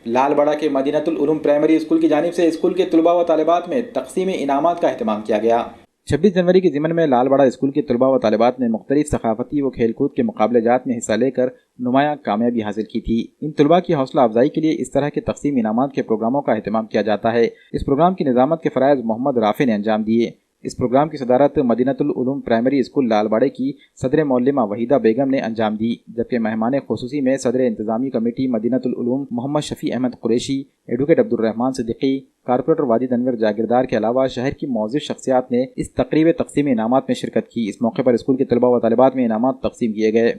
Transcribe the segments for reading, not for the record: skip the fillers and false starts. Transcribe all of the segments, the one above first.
لال بڑہ کے مدینۃ العلوم primary school کی جانب سے اسکول کے طلباء و طالبات میں تقسیم انعامات کا اہتمام کیا گیا۔ 26 جنوری کے ضمن میں لال بڑہ اسکول کے طلباء و طالبات نے مختلف ثقافتی و کھیل کود کے مقابلے جات میں حصہ لے کر نمایاں کامیابی حاصل کی تھی۔ ان طلباء کی حوصلہ افزائی کے لیے اس طرح کے تقسیم انعامات کے پروگراموں کا اہتمام کیا جاتا ہے۔ اس پروگرام کی نظامت کے فرائض محمد رافع نے انجام دیے۔ اس پروگرام کی صدارت مدینۃ العلوم پرائمری اسکول لال بڑے کی صدر معلمہ وحیدہ بیگم نے انجام دی، جبکہ مہمان خصوصی میں صدر انتظامی کمیٹی مدینۃ العلوم محمد شفیع احمد قریشی، ایڈوکیٹ عبدالرحمان صدیقی، کارپوریٹر واجد انور جاگیردار کے علاوہ شہر کی معزز شخصیات نے اس تقریب تقسیم انعامات میں شرکت کی۔ اس موقع پر اسکول کے طلباء و طالبات میں انعامات تقسیم کیے گئے۔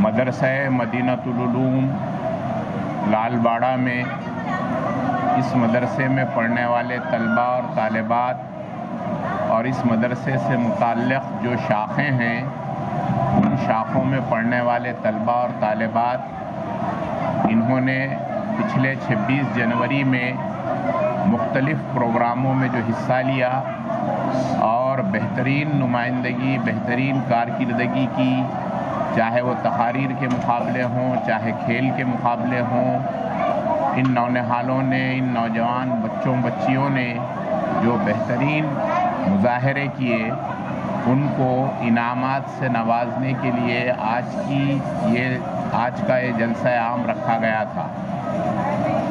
مدرسہ مدینۃ العلوم لال باڑہ میں اس مدرسے میں پڑھنے والے طلباء اور طالبات اور اس مدرسے سے متعلق جو شاخیں ہیں ان شاخوں میں پڑھنے والے طلباء اور طالبات انہوں نے پچھلے 26 جنوری میں مختلف پروگراموں میں جو حصہ لیا اور بہترین نمائندگی، بہترین کارکردگی کی، چاہے وہ تقاریر کے مقابلے ہوں، چاہے کھیل کے مقابلے ہوں، ان نونہالوں نے، ان نوجوان بچوں بچیوں نے جو بہترین مظاہرے کیے ان کو انعامات سے نوازنے کے لیے آج کا یہ جلسہ عام رکھا گیا تھا۔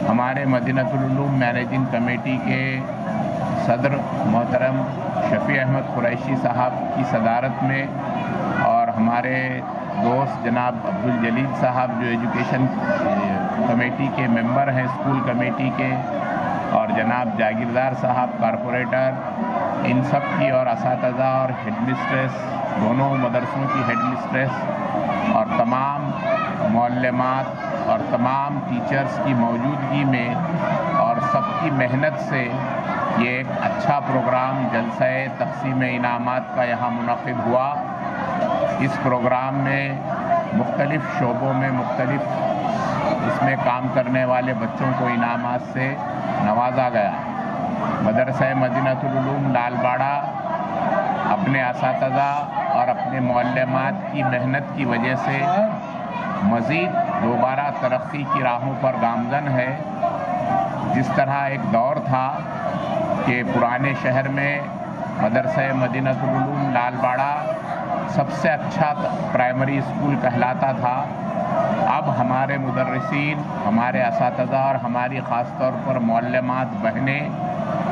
ہمارے مدینۃ العلوم مینیجنگ کمیٹی کے صدر محترم شفیع احمد قریشی صاحب کی صدارت میں اور ہمارے دوست جناب عبدالجلیل صاحب جو ایجوکیشن کمیٹی کے ممبر ہیں اسکول کمیٹی کے، اور جناب جاگیردار صاحب کارپوریٹر، ان سب کی اور اساتذہ اور ہیڈ مسٹریس، دونوں مدرسوں کی ہیڈ مسٹریس اور تمام معلمات اور تمام ٹیچرز کی موجودگی میں اور سب کی محنت سے یہ ایک اچھا پروگرام جلسہ تقسیم انعامات کا یہاں منعقد ہوا۔ اس پروگرام میں مختلف شعبوں میں اس میں کام کرنے والے بچوں کو انعامات سے نوازا گیا۔ مدرسہ مدینۃ العلوم لال باڑہ اپنے اساتذہ اور اپنے معلمات کی محنت کی وجہ سے مزید دوبارہ ترقی کی راہوں پر گامزن ہے۔ جس طرح ایک دور تھا کہ پرانے شہر میں مدرسہ مدینۃ العلوم لال باڑہ سب سے اچھا پرائمری اسکول کہلاتا تھا، اب ہمارے مدرسین، ہمارے اساتذہ اور ہماری خاص طور پر معلمات بہنیں،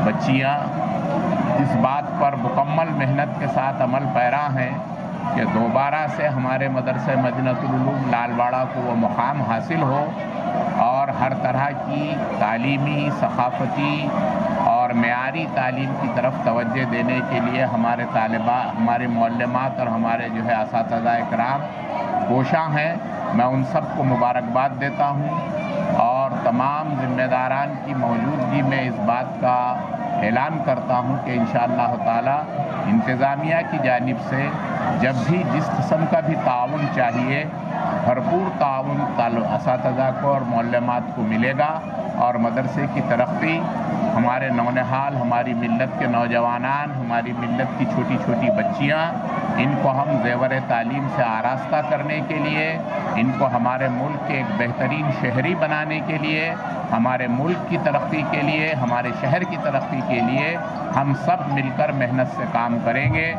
بچیاں اس بات پر مکمل محنت کے ساتھ عمل پیرا ہیں کہ دوبارہ سے ہمارے مدرسہ مدینۃ العلوم لال باڑہ کو وہ مقام حاصل ہو اور ہر طرح کی تعلیمی، ثقافتی اور معیاری تعلیم کی طرف توجہ دینے کے لیے ہمارے ہمارے معلمات اور ہمارے اساتذہ کرام کوشاں ہیں۔ میں ان سب کو مبارکباد دیتا ہوں اور تمام ذمہ داران کی موجودگی میں اس بات کا اعلان کرتا ہوں کہ انشاءاللہ تعالی انتظامیہ کی جانب سے جب بھی جس قسم کا بھی تعاون چاہیے، بھرپور تعاون اساتذہ کو اور معلمات کو ملے گا اور مدرسے کی ترقی، ہمارے نونہال، ہماری ملت کے نوجوانان، ہماری ملت کی چھوٹی چھوٹی بچیاں، ان کو ہم زیور تعلیم سے آراستہ کرنے کے لیے، ان کو ہمارے ملک کے ایک بہترین شہری بنانے کے لیے، ہمارے ملک کی ترقی کے لیے، ہمارے شہر کی ترقی کے لیے ہم سب مل کر محنت سے کام کریں گے۔